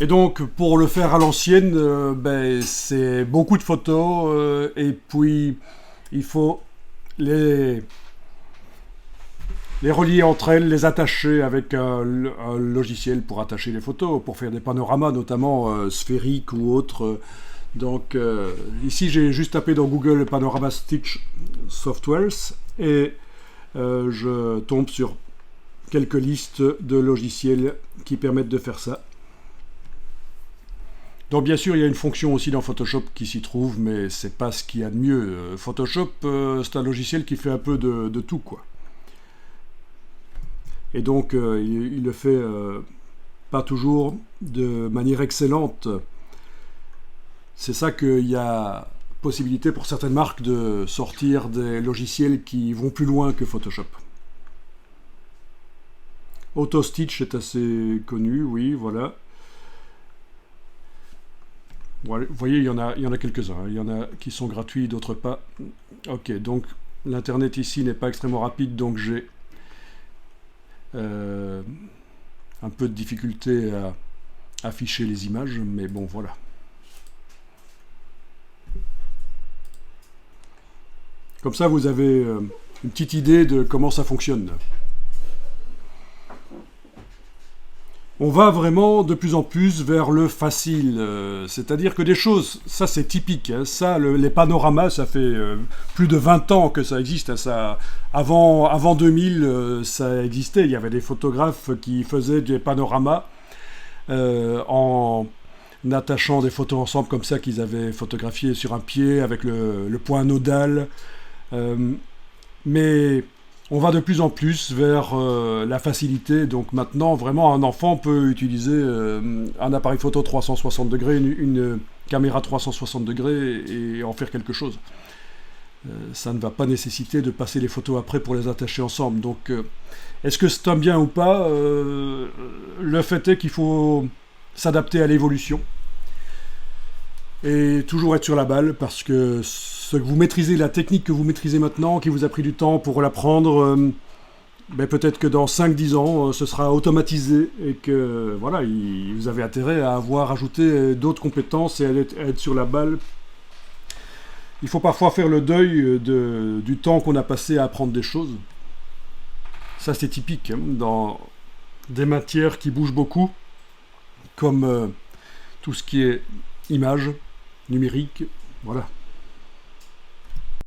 Et donc, pour le faire à l'ancienne, c'est beaucoup de photos, et puis il faut les, les relier entre elles, les attacher avec un logiciel pour attacher les photos, pour faire des panoramas, notamment sphériques ou autres. Donc, ici, j'ai juste tapé dans Google Panorama Stitch Softwares et je tombe sur quelques listes de logiciels qui permettent de faire ça. Donc bien sûr, il y a une fonction aussi dans Photoshop qui s'y trouve, mais c'est pas ce qu'il y a de mieux. Photoshop, c'est un logiciel qui fait un peu de tout, quoi. Et donc, il le fait pas toujours de manière excellente. C'est ça qu'il y a possibilité pour certaines marques de sortir des logiciels qui vont plus loin que Photoshop. AutoStitch est assez connu, oui, voilà. Vous voyez, il y en a quelques-uns. Il y en a qui sont gratuits, d'autres pas. Ok, donc l'internet ici n'est pas extrêmement rapide, donc j'ai un peu de difficulté à afficher les images, mais bon, voilà. Comme ça, vous avez une petite idée de comment ça fonctionne. On va vraiment de plus en plus vers le facile, c'est-à-dire que des choses, ça c'est typique, hein, ça, les panoramas, ça fait plus de 20 ans que ça existe, hein, ça, avant 2000, ça existait, il y avait des photographes qui faisaient des panoramas en attachant des photos ensemble comme ça qu'ils avaient photographiées sur un pied avec le point nodal, mais on va de plus en plus vers la facilité. Donc maintenant, vraiment, un enfant peut utiliser un appareil photo 360 degrés, une caméra 360 degrés et en faire quelque chose. Ça ne va pas nécessiter de passer les photos après pour les attacher ensemble. Donc, est-ce que c'est un bien ou pas le fait est qu'il faut s'adapter à l'évolution et toujours être sur la balle parce que ce que vous maîtrisez, la technique que vous maîtrisez maintenant, qui vous a pris du temps pour l'apprendre, peut-être que dans 5-10 ans, ce sera automatisé et que voilà, vous avez intérêt à avoir ajouté d'autres compétences et à être sur la balle. Il faut parfois faire le deuil du temps qu'on a passé à apprendre des choses. Ça, c'est typique hein, dans des matières qui bougent beaucoup, comme tout ce qui est image, numérique, voilà.